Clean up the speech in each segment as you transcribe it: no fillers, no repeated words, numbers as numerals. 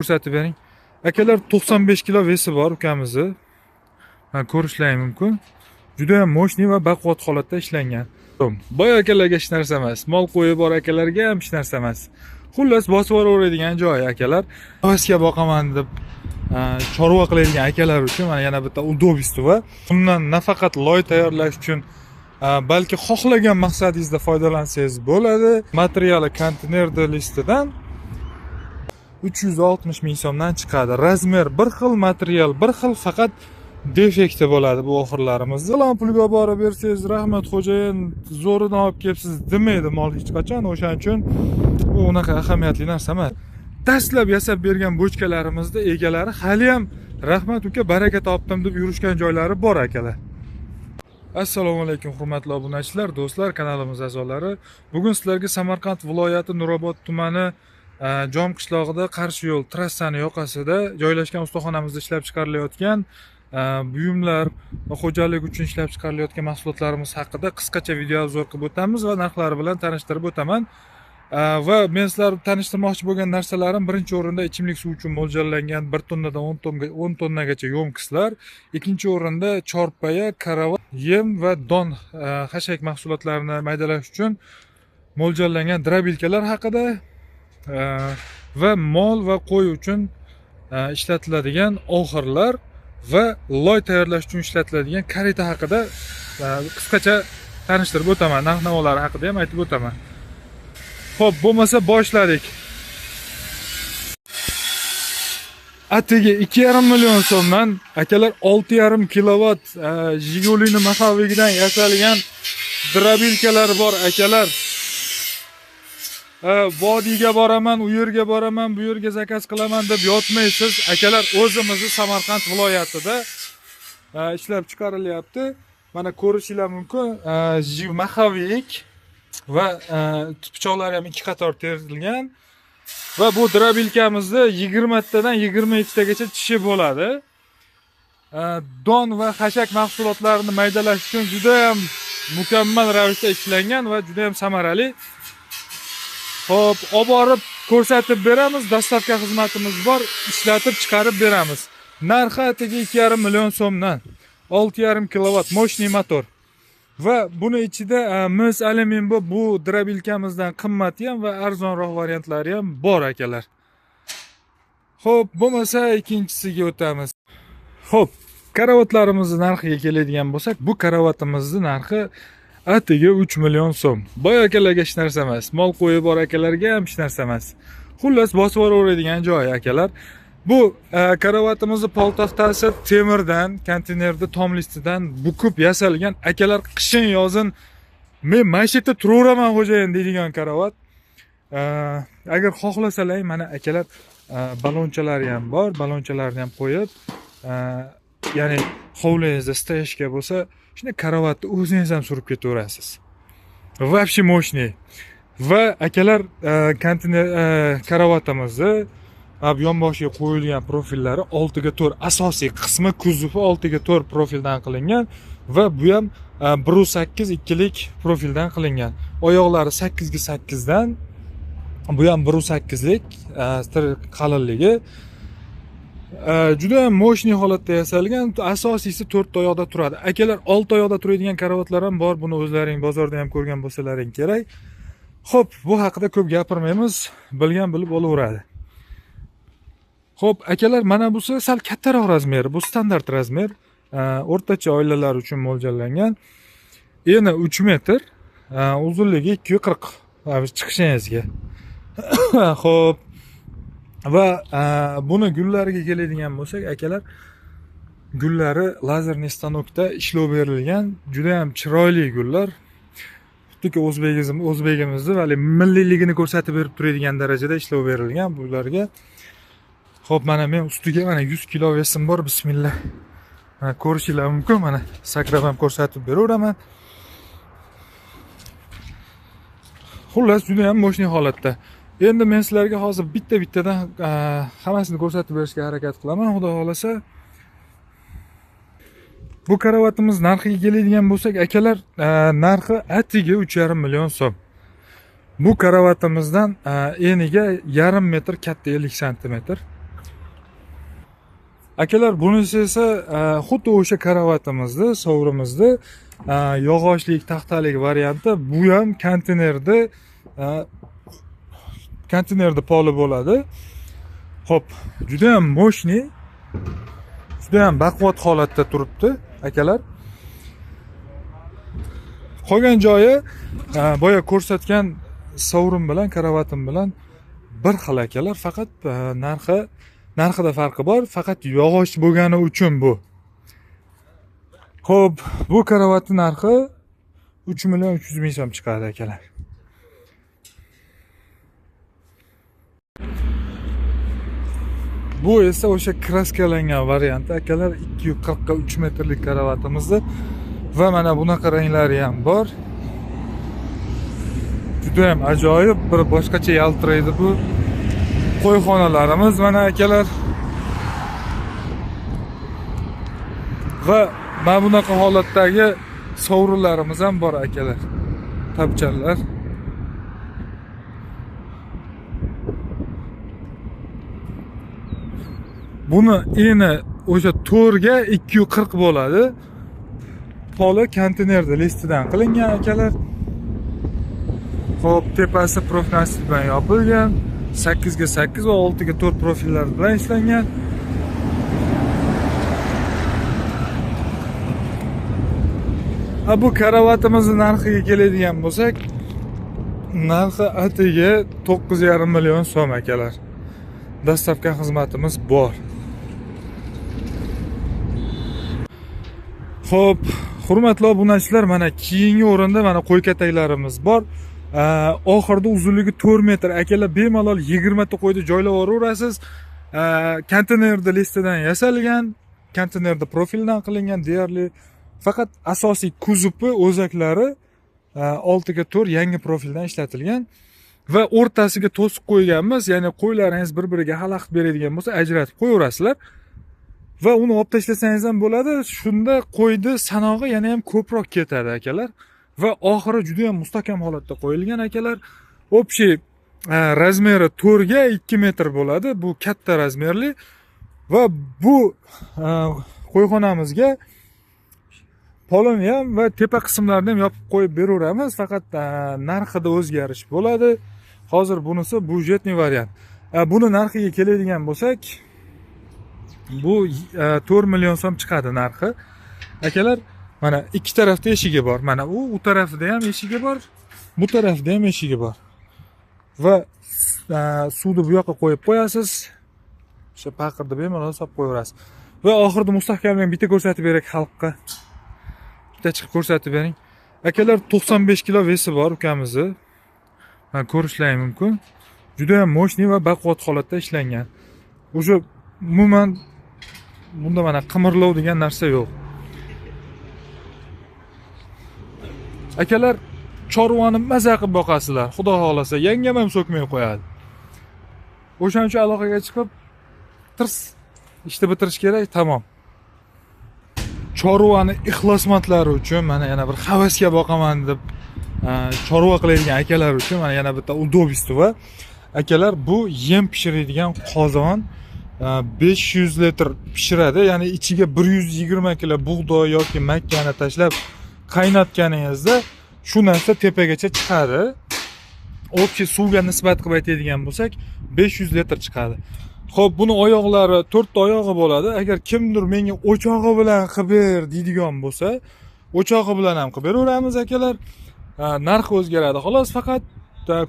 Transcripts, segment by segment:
Ko'rsatib bering. Akalar 95 kilo vesi bor ukamizni. Mana ko'rishlaring mumkin. Juda ham mo'shni va baquvvat holatda ishlangan. Boy akalarga hech narsa emas. Mol qo'yi bor akalarga ham hech narsa emas. Xullas bosib yuboradigan joy akalar. Havasga boqaman deb chorva qiladigan akalar uchun mana yana bitta удобство. Bundan nafaqat loy tayyorlash uchun balki xohlagan maqsadingizda foydalansangiz bo'ladi. Materiali konteynerda listidan 360 ming so'mdan chiqadi. Razmer bir xil, material bir xil, faqat defekti bo'ladi bu oxirlarimiz. Salom pulga borib bersangiz, rahmat xo'jayin, zo'ridan olib kelibsiz demaydi mol hech qachon. O'shaning uchun bu unaqa ahamiyatli narsa emas. Dastlab yasab bergan bochkalarimizda egalari hali ham rahmat uka, baraka topdim deb yurishgan joylari bor akalar. Assalomu alaykum hurmatli obunachilar, do'stlar, kanalimiz a'zolari. Bugun sizlarga Samarqand viloyati Nurobod tumani Jom qishlog'ida qarshi yo'l trassani yoqasida joylashgan ustaxonamizda ishlab chiqarilayotgan buyumlar va xo'jalik uchun ishlab chiqarilayotgan mahsulotlarimiz haqida qisqacha video obzor qilib o'tamiz va narxlari bilan tanishtirib o'taman. Va men sizlarni tanishtirmoqchi bo'lgan narsalarim birinchi o'rinda ichimlik suvi uchun mo'ljallangan 1 tonnadan 10 tonnagacha yo'mkislar, ikkinchi o'rinda chorpaya, karavot, yem va don xashak mahsulotlarini maydalash uchun mo'ljallangan drobilkalar haqida va mol va qo'y uchun ishlatiladigan oxirlar va loy tayyorlash uchun ishlatiladigan kareta haqida qisqacha tanishtirib o'taman. Narx-navolari haqida ham aytib o'taman. Xo'p, bo'lmasa boshladik. Atigi 2,5 million so'mdan akalar 6,5 kilovat Jigulini maxavigidan yasalgan drobilkalar bor akalar. Vodiyga boraman, u yerga boraman, bu yerga zakaz qilaman deb yotmaysiz. Akalar, o'zimizni Samarqand viloyatida ishlab chiqarilyapti. Mana ko'rishinglar mumkin. Maxavik va pichoqlari ham 2 qator terilgan. Va bu drobilkamizda 20 tadan 22 tagacha tishi bo'ladi. Don va xashak mahsulotlarini maydalash uchun juda ham mukammal ravishda ishlangan va juda ham samarali. Xo'p, olib borib ko'rsatib beramiz. Dastavka xizmatimiz bor, ishlatib chiqarib beramiz. Narxi atigi 2,5 million so'mdan. 6,5 kilovat mo'shni motor. Va buni ichida mis alyumin bu drobilkamizdan qimmati ham va arzonroq variantlari ham bor akalar. Xo'p, bo'lmasa ikkinchisiga o'tamiz. Xo'p, karavotlarimizni narxiga keladigan bo'lsak, bu karavotimizning narxi atigi 3 million so'm. Boy akalarga hech narsa emas. Mol qo'yi bor akalarga ham hech narsa emas. Xullas bosib yuboradigan joy akalar. Bu karavotimizni poltaxtasi temirdan, konteynerda tom listidan bukib yasalgan akalar, qishin yozin men maishatda turaveraman xo'jayin deydigan karavot. Agar xohlasalar mana akalar balonchalari ham bor, balonchalarni ham qo'yib, ya'ni hovlingizda steyshka bo'lsa, shunday karavotni o'zingiz ham surib ketaverasiz. Вообще mo'shni. Va akalar konteyner karavotimizni yonboshiga qo'yilgan profillari 6 ga 4, asosiy qismi kuzovi 6 ga 4 profildan qilingan va bu ham 1.8 ikkilik profildan qilingan. Oyoqlari 8 ga 8 dan, bu ham 1.8 lik qalinligi. Juda ham mo'shni holatda yasalgan. Asosiysi 4 oyoqda turadi. Akalar 6 oyoqda turadigan karavotlar ham bor. Buni o'zlaring bozorda ham ko'rgan bo'lsalaring kerak. Xo'p, bu haqida ko'p gapirmaymiz. Bilgan bilib olaveradi. Xo'p, akalar, mana bu sal kattaroq razmer. Bu standart razmer. O'rtacha oilalar uchun mo'ljallangan. Eni 3 metr, uzunligi 240 chiqishingizga. Xo'p. Va buni gullariga keladigan bo'lsak, akalar, gullari lazerniy stanokda ishlov berilgan, juda ham chiroyli gullar. Xuddiki o'zbegimizni vali milliyligini ko'rsatib berib turadigan darajada ishlov berilgan bularga. Xo'p, mana men ustiga mana 100 kilo vesim bor, bismillah. Mana ko'rishinglar mumkin, mana sakrab ham ko'rsatib beraveraman. Xullas, juda ham mo'shni holatda. Endi men sizlarga hozir bitta-bittadan hammasini ko'rsatib berishga harakat qilaman, xudo xolasa. Bu karavotimiz narxiga keladigan bo'lsak, akalar, narxi atigi 3,5 million so'm. Bu karavotimizdan eniga 1,5 metr, katta 50 santimetr. Akalar, bunisi esa xuddi o'sha karavotimizni, sovrimizni yog'ochlik, taxtalik varianti. Bu ham konteynerda poli bo'ladi. Xo'p, juda ham mo'shniy, juda ham baquvvat holatda turibdi, akalar. Qolgan joyi boya ko'rsatgan sovrim bilan karavotim bilan bir xil akalar, faqat narxida farqi bor, faqat yog'och bo'lgani uchun bu. Xo'p, bu karavotning narxi 3.300.000 so'm chiqadi akalar. Bu esa o'sha kraskalangan varianti akalar, 240 ga 3 metrlik karavotimizni va mana bunaqa ranglari ham bor. Juda ham ajoyib, bir boshqacha yaltiraydi bu qo'yxonalarimiz mana akalar. Va mana bunaqa holatdagi sovrinlarimiz ham bor akalar. Tapchanlar. Buni eni o'sha 4 ga 240 bo'ladi. Poli konteynerda listidan qilingan akalar. Xo'p, tepasi profilnastik bilan yopilgan. 8 ga 8 va 6 ga 4 profillar bilan ishlangan. Bu karavotimizning narxiga keladigan bo'lsak, narxi atiga 9,5 million so'm akalar. Dastavka xizmatimiz bor. Xo'p, hurmatli obunachilar, mana keyingi o'rinda mana qo'y kataklarimiz bor. Oxirida uzunligi 4 metr akalar, bemalol 20 ta qo'yni joylab olaverasiz. Konteynerda listidan yasalgan, konteynerda profildan qilingan deyarli. Faqat asosiy kuzupi, o'zaklari 6 ga 4 yangi profildan ishlatilgan va o'rtasiga to'siq qo'yganmiz. Ya'ni qo'ylaringiz bir-biriga xalaqit beradigan bo'lsa, ajratib qo'yaverasizlar va uni olib tashlasangiz ham bo'ladi. Shunda qo'yni sanog'i yana ham ko'proq ketadi akalar va oxiri juda ham mustahkam holatda qo'yilgan akalar. Общий razmeri 4 ga 2 metr bo'ladi. Bu katta razmerli va bu qo'yxonamizga polini ham va tepa qismlarini ham yopib qo'yib beraveramiz. Faqat narxida o'zgarish bo'ladi. Hozir bunisi budjetniy variant. Buni narxiga keladigan bo'lsak, bu 4 million so'm chiqadi narxi. Akalar, mana ikki tarafda eshigi bor. Mana u tarafida ham eshigi bor, bu tarafda ham eshigi bor. Va suvni bu yoqqa qo'yib qo'yasiz. O'sha paqirni bemalol solib qo'yaverasiz. Va oxirida mustahkamlikni bitta ko'rsatib berak xalqqa. Bitta chiqib ko'rsatib bering. Akalar, 95 kilo vesi bor ukamizni. Mana ko'rishlaring mumkin. Juda ham mo'shniy va baquvvat holatda ishlangan. O'sha umuman bunda mana qimirlov degan narsa yo'q. Akalar, chorvani maza qilib boqasizlar. Xudo xolasa, yangam ham so'kmay qo'yadi. O'shaning uchun aloqaga chiqib tirs ishni bitirish kerak, tamom. Chorvani ixlosmandlari uchun mana yana bir havasga boqaman deb chorva qiladigan akalar uchun mana yana bitta удобство va akalar, bu yem pishiradigan qozon 500 litr pishiradi. Ya'ni ichiga 120 kilo bug'doy yoki makkani tashlab qaynatganingizda shu narsa tepagacha chiqadi. Общий suvga nisbat qilib aytadigan bo'lsak, 500 litr chiqadi. Xo'p, buni oyoqlari 4 ta oyog'i bo'ladi. Agar kimdir menga o'chog'i bilan qilib ber deydigan bo'lsa, o'chog'i bilan ham qilib beraveramiz akalar. Narxi o'zgaradi. Xolos, faqat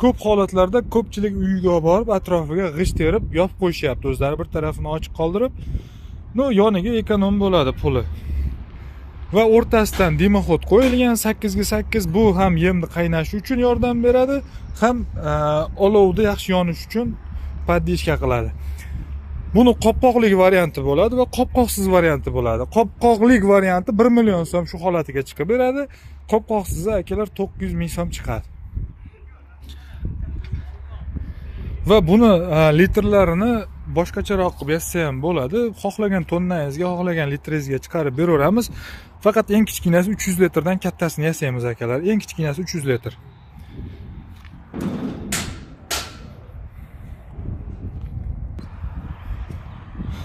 ko'p holatlarda ko'pchilik uyiga borib atrofiga g'isht terib yopib qo'yishyapti. O'zlari bir tarafini ochiq qoldirib, yoniga ekonom bo'ladi puli. Va o'rtasidan dimoxod qo'yilgan 8 ga 8. Bu ham yemni qaynashi uchun yordam beradi, ham olovda yaxshi yonish uchun poddishka qiladi. Buni qopqoqlik varianti bo'ladi va qopqoqsiz varianti bo'ladi. Qopqoqlik varianti 1 million so'm shu holatiga chiqib beradi. Qopqoqsizi akalar 900 ming so'm chiqadi. Va buni litrlarini boshqacharoq qilib yozsa ham bo'ladi. Xohlagan tonnangizga, xohlagan litringizga chiqarib beraveramiz. Faqat eng kichkinasi 300 litrdan kattasini yasaymiz akalar. Eng kichkinasi 300 litr.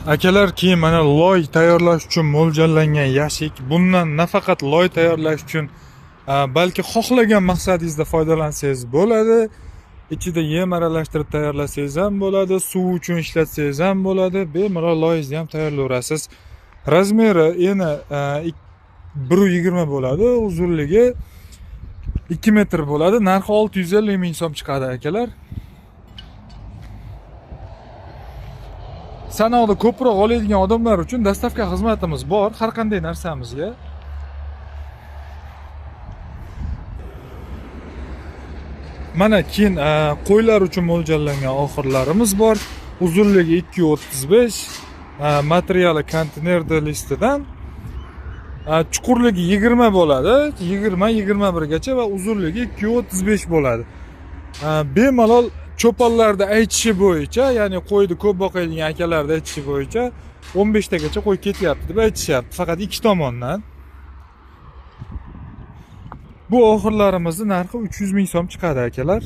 Akalar, keyin mana loy tayyorlash uchun mo'ljallangan yashik. Bundan nafaqat loy tayyorlash uchun, balki xohlagan maqsadingizda foydalansangiz bo'ladi. Ichida yem aralashtirib tayyorlasangiz ham bo'ladi, suv uchun ishlatsangiz ham bo'ladi. Bemalol loyingizni ham tayyorlayverasiz. Razmeri eni 1.20 bo'ladi, uzunligi 2 metr bo'ladi. Narxi 650 ming so'm chiqadi akalar. Sanoqda ko'proq oladigan odamlar uchun dostavka xizmatimiz bor, har qanday narsamizga. Mana keyin qo'ylar uchun mo'ljallangan oxirlarimiz bor. Uzunligi 2.35, materiali konteyner listidan. Chuqurligi 20 bo'ladi, 20-21 gacha va uzunligi 2.35 bo'ladi. Bemalol cho'ponlarda aytishi bo'yicha, ya'ni qo'yni ko'p boqadigan akalarda aytishi bo'yicha 15 tagacha qo'y ketyapti deb aytishyapti, faqat ikki tomondan. Bu oxirlarimizning narxi 300 ming so'm chiqadi akalar.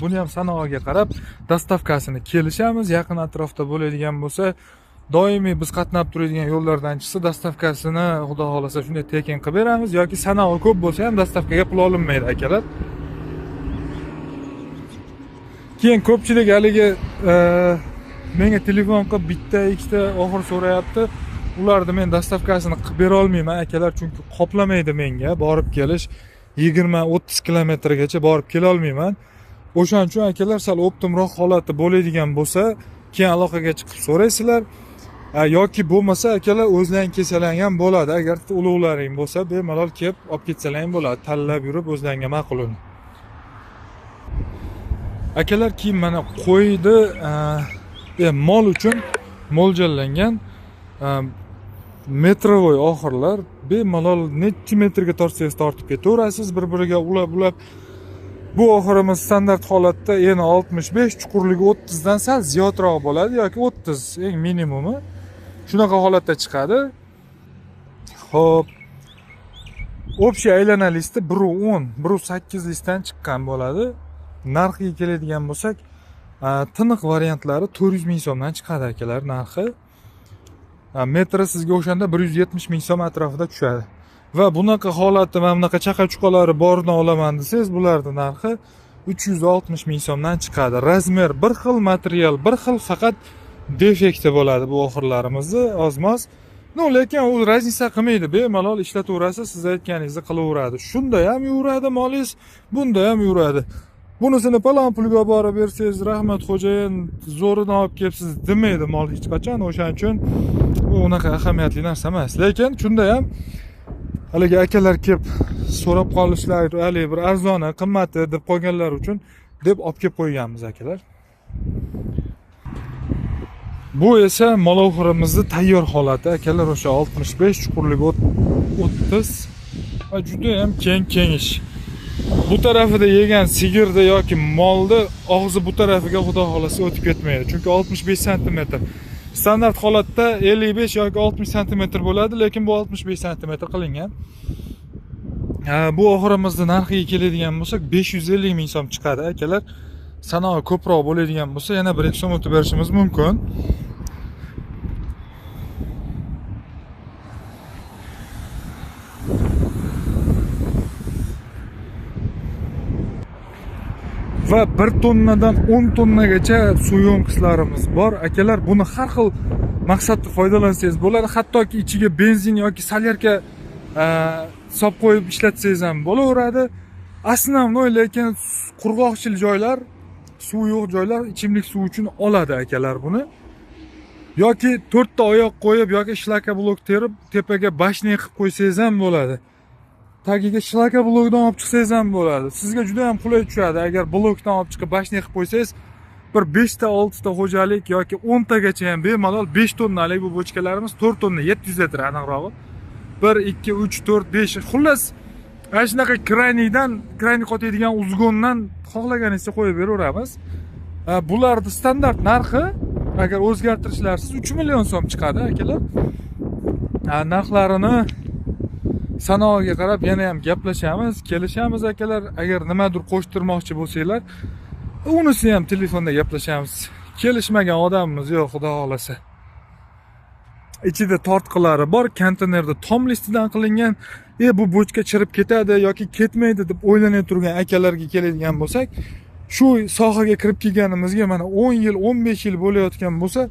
Buni ham sanoqga qarab dostavkasini kelishamiz. Yaqin atrofda bo'ladigan bo'lsa, doimiy biz qatnab turadigan yo'llardan chiqsa, dostavkasini xudo xolasa shunday tekin qilib beramiz, yoki sanoqi ko'p bo'lsa ham dostavkaga pul olinmaydi akalar. Keyin ko'pchilik haligi menga telefon qilib bitta ikkita oxir so'rayapti. Ularni men dostavkasini qilib bera olmayman akalar, chunki qoplamaydi menga borib kelish 20-30 kilometrgacha borib kela olmayman. O'shaning uchun akalar sal optimroq holati bo'ladigan bo'lsa, keyin aloqaga chiqib so'raysizlar. Yoki bo'lmasa akalar o'zlaring kelsalar ham bo'ladi. Agar ulug'laring bo'lsa, bemalol kelib olib ketsalar ham bo'ladi. Tanlab yurib o'zlaringga ma'qulini. Akalar, keyin mana qo'ydi mol uchun mo'ljallangan metrovoy oxirlar. Bemalol necha metrga tortsangiz tortib ketaverasiz, bir-biriga ulab. Bu oxirimiz standart holatda eni 65, chuqurligi 30 dan sal ziyodroq bo'ladi yoki 30 eng minimumi. Shunaqa holatda chiqadi. Xo'p. Общий aylana listi 1.10, 1.8 listdan chiqqan bo'ladi. Narxiga keladigan bo'lsak, tiniq variantlari 400 ming so'mdan chiqadi akalar narxi. Metri sizga o'shanda 170 ming so'm atrofida tushadi. Va bunaqa holati, mana bunaqa chaqa-chuqalari borini olaman desangiz, bularning narxi 360 ming so'mdan chiqadi. Razmer bir xil, material bir xil, faqat defekti bo'ladi bu oxirlarimizni ozmoz. Lekin u raznica qilmaydi, bemalol ishlataverasiz, siz aytganingizni qilaveradi. Shunda ham yuradi molingiz, bunda ham yuradi. Bunisini palon pulga borib bersangiz, rahmat xo'jayin, zo'rini olib kelibsiz demaydi mol hech qachon. O'shaning uchun bu unaqa ahamiyatli narsa emas. Lekin shunda ham haligi akalar kelib so'rab qolishlar, hali bir arzoni, qimmati deb qolganlar uchun deb olib kelib qo'yganmiz akalar. Bu esa moloxirimizni tayyor holati akalar, o'sha 65, chuqurligi 30 va juda ham keng ish. Bu tarafida yegan sigirda yoki molda og'zi bu tarafiga xudo xolasa o'tib ketmaydi, chunki 65 sm. Standart holatda 55 yoki 60 sm bo'ladi, lekin bu 65 sm qilingan. Bu oxirimizning narxiga keladigan bo'lsak, 550 ming so'm chiqadi akalar. Sanoqi ko'proq bo'ladigan bo'lsa, yana 1-2 so'm o'tib berishimiz mumkin. Va 1 tonnadan 10 tonnagacha suv yo'nqislarimiz bor. Akalar, buni har xil maqsadda foydalansangiz bo'ladi. Hattoki ichiga benzin yoki solyarka solib qo'yib ishlatsangiz ham bo'laveradi. Основной lekin qurg'oqchil joylar, suv yo'q joylar ichimlik suv uchun oladi akalar buni. Yoki 4 ta oyoq qo'yib yoki shlaka blok terib tepaga bashniy qilib qo'ysangiz ham bo'ladi. Tagiga shlaka blokdan olib chiqsangiz ham bo'ladi. Sizga juda ham qulay tushadi. Agar blokdan olib chiqib bashniy qilib qo'ysangiz, bir 5 ta 6 ta xo'jalik yoki 10 tagacha ham bemalol 5 tonnalik bu bochkalarimiz 4 tonna 700 litr aniqrog'i. 1 2 3 4 5 xullas ana shunaqa krayni qotadigan uzgondan xohlaganingizcha qo'yib beraveramiz. Bularning standart narxi agar o'zgartirishlarsiz 3 million so'm chiqadi akalar. Narxlarini sanoqga qarab yana ham gaplashamiz, kelishamiz akalar. Agar nimadir qo'shtirmoqchi bo'lsanglar, unisi ham telefonda gaplashamiz. kelishmagan odamimiz yo'q, xudo xolasa. Ichida tortqilari bor, konteynerda tom listidan qilingan. Bu bochka chirib ketadi yoki ketmaydi deb o'ylanib turgan akalarga keladigan bo'lsak, shu sohaga kirib kelganimizga mana 10 yil, 15 yil bo'layotgan bo'lsa,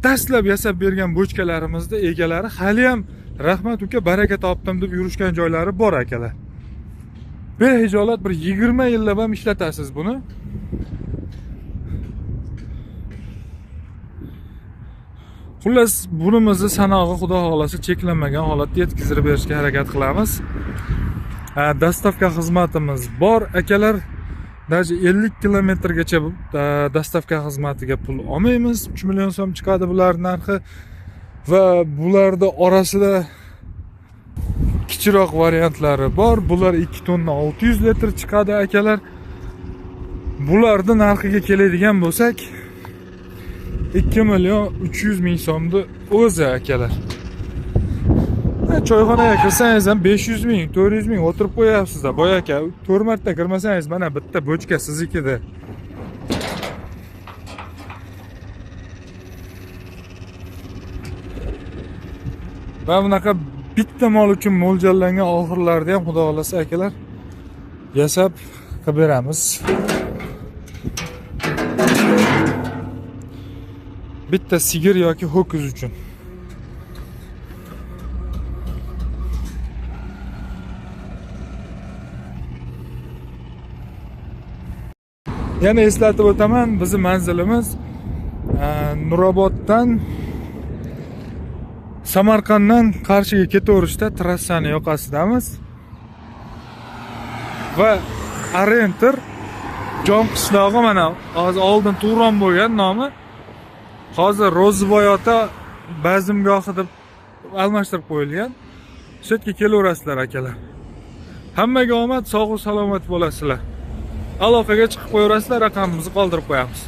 dastlab yasab bergan bochkalarimizda egalari hali ham rahmat uka, baraka topdim deb yurishgan joylari bor akalar. Behijolat bir 20 yillab ham ishlatasiz buni. Xullas, bunimizni sanog'i xudo xolasa cheklanmagan holatda yetkazib berishga harakat qilamiz. Dastavka xizmatimiz bor akalar. Даже 50 kilometrgacha dastavka xizmatiga pul olmaymiz. 3 million so'm chiqadi bular narxi va bularda orasida kichikroq variantlari bor. Bular 2 tonna 600 litr chiqadi akalar. Bularning narxiga keladigan bo'lsak, 2 million 300 ming so'mni o'zi akalar. Choyxonaga kirsangiz ham 500 ming, 400 ming o'tirib qo'yapsiz-da. Boy aka, 4 marta kirmasangiz mana bitta bochka siznikida. Va bunaqa bitta mol uchun mo'ljallangan oxirlarda ham xudo xolasa akalar yasab qilib beramiz. Bitta sigir yoki ho'kiz uchun. Yana eslatib o'taman, bizning manzilimiz Nuroboddan Samarqanddan Qarshiga ketaverishda trassani yoqasidamiz. Va Arentir Jon qishlog'i mana hozir oldin Turon bo'lgan nomi. Hozir Ro'ziboyota bazmgohi deb almashtirib qo'yilgan. Shu yerga kelaverasizlar akalar. Hammaga omad, sog' va salomat bo'lasizlar. Aloqaga chiqib qo'yaverasizlar, raqamimizni qoldirib qo'yamiz.